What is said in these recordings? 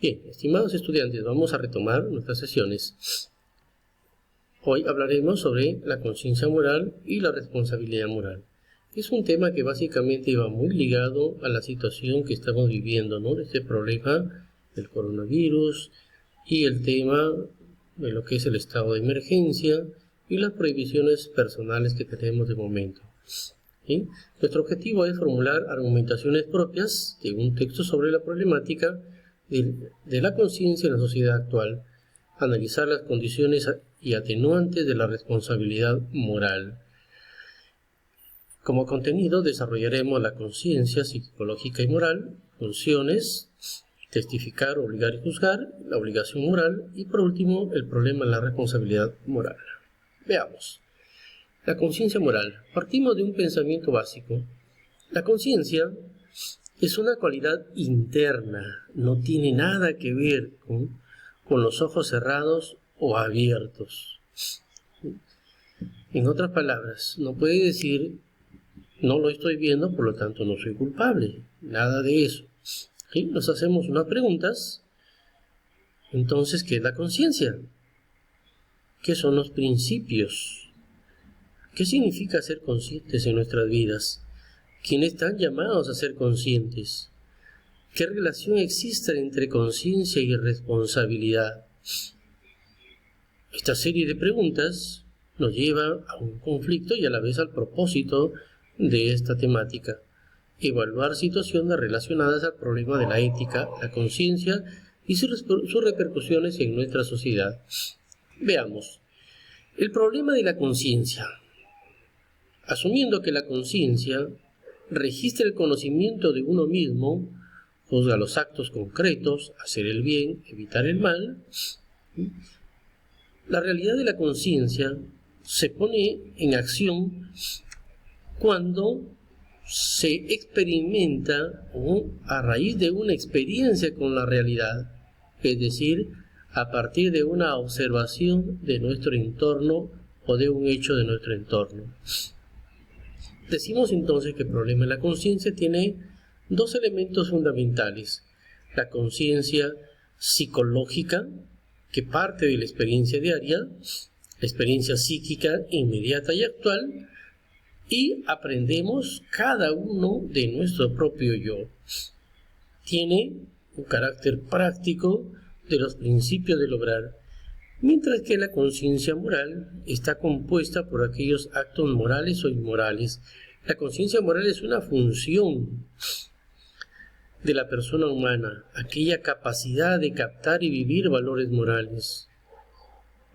Bien, estimados estudiantes, vamos a retomar nuestras sesiones. Hoy hablaremos sobre la conciencia moral y la responsabilidad moral. Es un tema que básicamente va muy ligado a la situación que estamos viviendo, ¿no? Este problema del coronavirus y el tema de lo que es el estado de emergencia y las prohibiciones personales que tenemos de momento. ¿Sí? Nuestro objetivo es formular argumentaciones propias de un texto sobre la problemática de la conciencia en la sociedad actual, analizar las condiciones y atenuantes de la responsabilidad moral. Como contenido desarrollaremos la conciencia psicológica y moral, funciones, testificar, obligar y juzgar, la obligación moral y por último el problema de la responsabilidad moral. Veamos. La conciencia moral. Partimos de un pensamiento básico. La conciencia es una cualidad interna, no tiene nada que ver con los ojos cerrados o abiertos. En otras palabras, no puede decir, no lo estoy viendo, por lo tanto no soy culpable. Nada de eso. ¿Sí? Nos hacemos unas preguntas. Entonces, ¿qué es la conciencia? ¿Qué son los principios? ¿Qué significa ser conscientes en nuestras vidas? ¿Quiénes están llamados a ser conscientes? ¿Qué relación existe entre conciencia y responsabilidad? Esta serie de preguntas nos lleva a un conflicto y a la vez al propósito de esta temática. Evaluar situaciones relacionadas al problema de la ética, la conciencia y sus repercusiones en nuestra sociedad. Veamos. El problema de la conciencia. Asumiendo que la conciencia registra el conocimiento de uno mismo, juzga los actos concretos, hacer el bien, evitar el mal, la realidad de la conciencia se pone en acción cuando se experimenta a raíz de una experiencia con la realidad, es decir, a partir de una observación de nuestro entorno o de un hecho de nuestro entorno. Decimos entonces que el problema de la conciencia tiene dos elementos fundamentales. La conciencia psicológica, que parte de la experiencia diaria, la experiencia psíquica inmediata y actual, y aprendemos cada uno de nuestro propio yo. Tiene un carácter práctico de los principios del obrar, mientras que la conciencia moral está compuesta por aquellos actos morales o inmorales. La conciencia moral es una función de la persona humana, aquella capacidad de captar y vivir valores morales.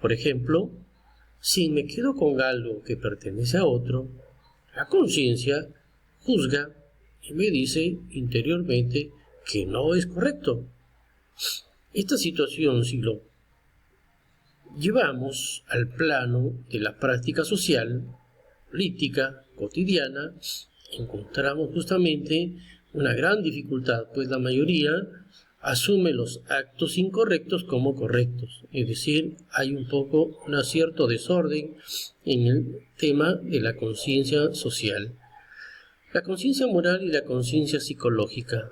Por ejemplo, si me quedo con algo que pertenece a otro, la conciencia juzga y me dice interiormente que no es correcto. Esta situación, si lo llevamos al plano de la práctica social, política, cotidiana, encontramos justamente una gran dificultad, pues la mayoría asume los actos incorrectos como correctos. Es decir, hay un cierto desorden en el tema de la conciencia social. La conciencia moral y la conciencia psicológica.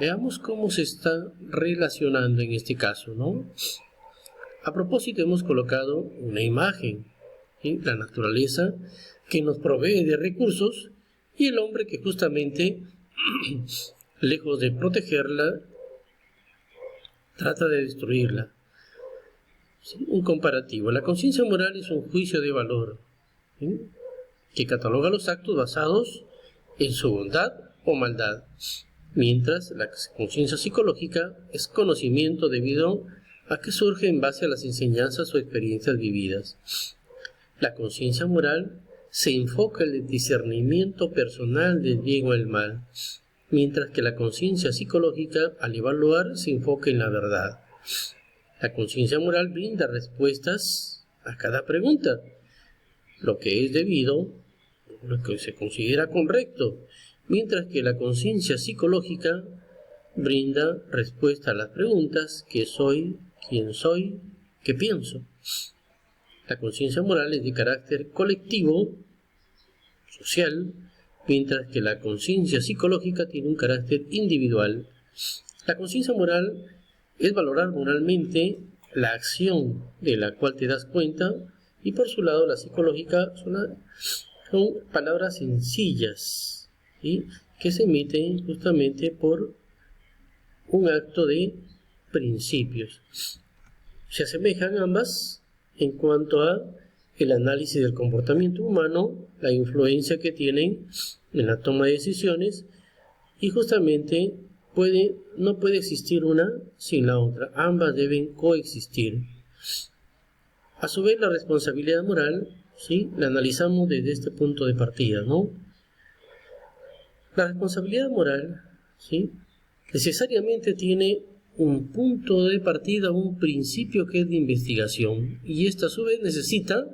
Veamos cómo se está relacionando en este caso, ¿no? A propósito, hemos colocado una imagen, ¿sí? La naturaleza que nos provee de recursos y el hombre que justamente, lejos de protegerla, trata de destruirla. ¿Sí? Un comparativo. La conciencia moral es un juicio de valor, ¿sí? Que cataloga los actos basados en su bondad o maldad, mientras la conciencia psicológica es conocimiento debido a que surge en base a las enseñanzas o experiencias vividas. La conciencia moral se enfoca en el discernimiento personal del bien o el mal, mientras que la conciencia psicológica, al evaluar, se enfoca en la verdad. La conciencia moral brinda respuestas a cada pregunta, lo que es debido, lo que se considera correcto, mientras que la conciencia psicológica brinda respuesta a las preguntas: ¿qué soy? ¿Quién soy? ¿Qué pienso? La conciencia moral es de carácter colectivo, social, mientras que la conciencia psicológica tiene un carácter individual. La conciencia moral es valorar moralmente la acción de la cual te das cuenta, y por su lado la psicológica son palabras sencillas, ¿sí?, que se emiten justamente por un acto de principios. Se asemejan ambas en cuanto a el análisis del comportamiento humano, la influencia que tienen en la toma de decisiones, y justamente no puede existir una sin la otra, ambas deben coexistir. A su vez, la responsabilidad moral, ¿sí?, la analizamos desde este punto de partida, ¿no? La responsabilidad moral, ¿sí?, necesariamente tiene un punto de partida, un principio que es de investigación, y esta a su vez necesita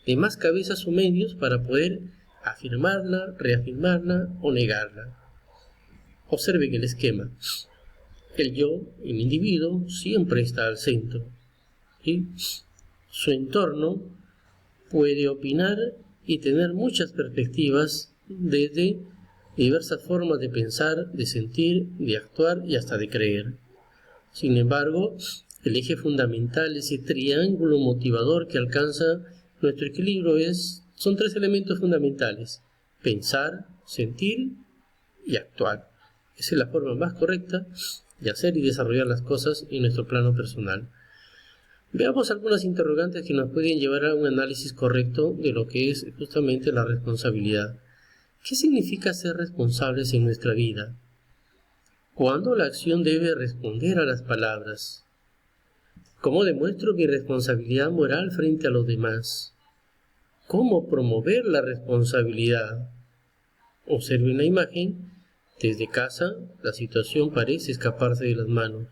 de más cabezas o medios para poder afirmarla, reafirmarla o negarla. Observen el esquema. El yo, el individuo, siempre está al centro, ¿sí? Su entorno puede opinar y tener muchas perspectivas desde diversas formas de pensar, de sentir, de actuar y hasta de creer. Sin embargo, el eje fundamental, ese triángulo motivador que alcanza nuestro equilibrio, son tres elementos fundamentales: pensar, sentir y actuar. Esa es la forma más correcta de hacer y desarrollar las cosas en nuestro plano personal. Veamos algunas interrogantes que nos pueden llevar a un análisis correcto de lo que es justamente la responsabilidad. ¿Qué significa ser responsables en nuestra vida? ¿Cuándo la acción debe responder a las palabras? ¿Cómo demuestro mi responsabilidad moral frente a los demás? ¿Cómo promover la responsabilidad? Observen la imagen. Desde casa, la situación parece escaparse de las manos.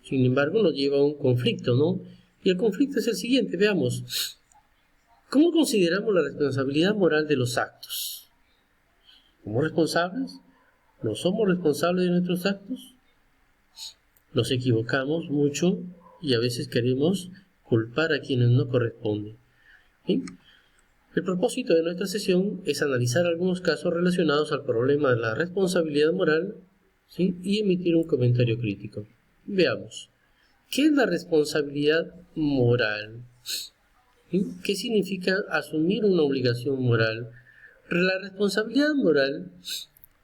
Sin embargo, nos lleva a un conflicto, ¿no? Y el conflicto es el siguiente, veamos. ¿Cómo consideramos la responsabilidad moral de los actos? ¿Somos responsables? ¿No somos responsables de nuestros actos? Nos equivocamos mucho y a veces queremos culpar a quienes no corresponden, ¿sí? El propósito de nuestra sesión es analizar algunos casos relacionados al problema de la responsabilidad moral, ¿sí?, y emitir un comentario crítico. Veamos. ¿Qué es la responsabilidad moral? ¿Sí? ¿Qué significa asumir una obligación moral? La responsabilidad moral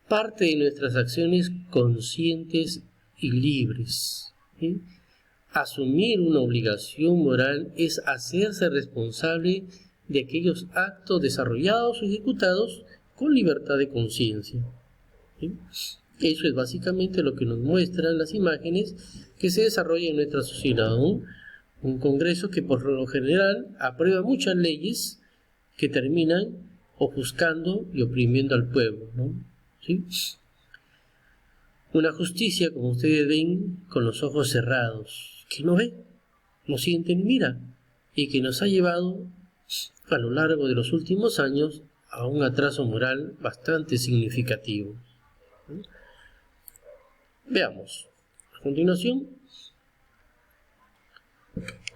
parte de nuestras acciones conscientes y libres, ¿sí? Asumir una obligación moral es hacerse responsable de aquellos actos desarrollados o ejecutados con libertad de conciencia, ¿sí? Eso es básicamente lo que nos muestran las imágenes que se desarrollan en nuestra sociedad, ¿no? Un Congreso que por lo general aprueba muchas leyes que terminan ofuscando y oprimiendo al pueblo, ¿no? ¿Sí? Una justicia, como ustedes ven, con los ojos cerrados, que no ve, no siente ni mira, y que nos ha llevado a lo largo de los últimos años a un atraso moral bastante significativo. Veamos, a continuación,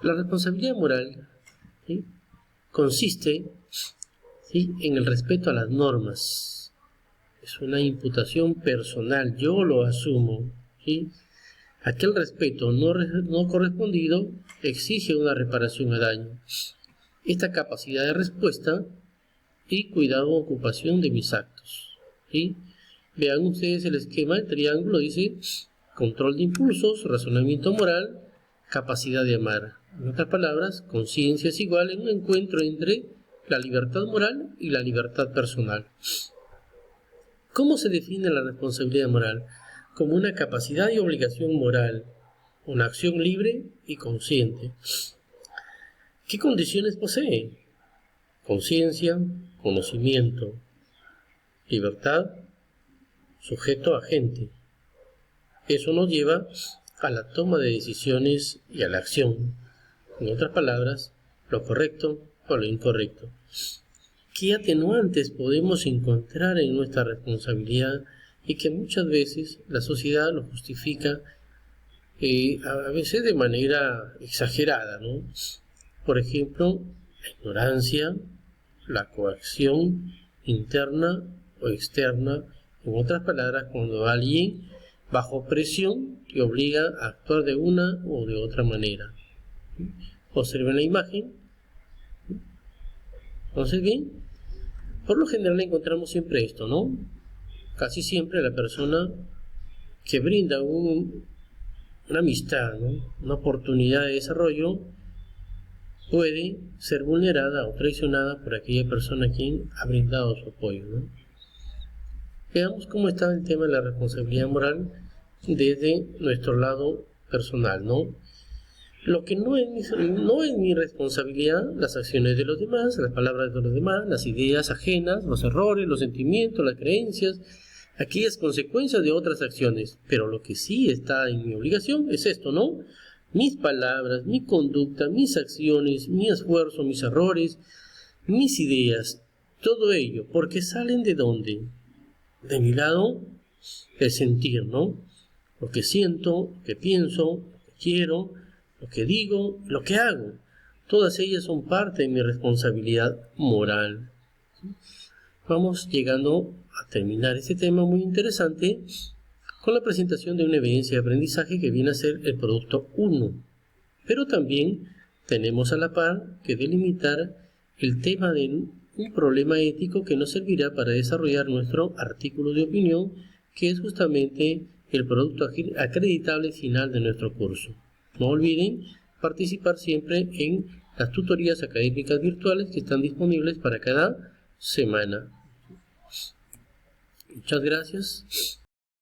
la responsabilidad moral, ¿sí?, consiste, ¿sí?, en el respeto a las normas. Es una imputación personal, yo lo asumo, ¿sí? Aquel respeto no correspondido exige una reparación a daño. Esta capacidad de respuesta y cuidado o ocupación de mis actos, ¿sí? Vean ustedes el esquema, el triángulo dice control de impulsos, razonamiento moral, capacidad de amar. En otras palabras, conciencia es igual en un encuentro entre la libertad moral y la libertad personal. ¿Cómo se define la responsabilidad moral? Como una capacidad y obligación moral, una acción libre y consciente. ¿Qué condiciones posee? Conciencia, conocimiento, libertad, sujeto agente. Eso nos lleva a la toma de decisiones y a la acción. En otras palabras, lo correcto o lo incorrecto. ¿Qué atenuantes podemos encontrar en nuestra responsabilidad y que muchas veces la sociedad lo justifica, a veces de manera exagerada, ¿no? Por ejemplo, la ignorancia, la coacción interna o externa. En otras palabras, cuando alguien bajo presión que obliga a actuar de una o de otra manera. Observen la imagen. Entonces, bien, por lo general encontramos siempre esto, ¿no? Casi siempre la persona que brinda una amistad, ¿no? Una oportunidad de desarrollo, puede ser vulnerada o traicionada por aquella persona a quien ha brindado su apoyo, ¿no? Veamos cómo está el tema de la responsabilidad moral desde nuestro lado personal, ¿no? Lo que no es mi responsabilidad, las acciones de los demás, las palabras de los demás, las ideas ajenas, los errores, los sentimientos, las creencias, aquellas consecuencias de otras acciones. Pero lo que sí está en mi obligación es esto, ¿no? Mis palabras, mi conducta, mis acciones, mi esfuerzo, mis errores, mis ideas, todo ello, porque salen ¿de dónde? De mi lado, el sentir, ¿no? Lo que siento, lo que pienso, lo que quiero, lo que digo, lo que hago. Todas ellas son parte de mi responsabilidad moral. Vamos llegando a terminar este tema muy interesante con la presentación de una evidencia de aprendizaje que viene a ser el producto 1. Pero también tenemos a la par que delimitar el tema de un problema ético que nos servirá para desarrollar nuestro artículo de opinión, que es justamente el producto acreditable final de nuestro curso. No olviden participar siempre en las tutorías académicas virtuales que están disponibles para cada semana. Muchas gracias.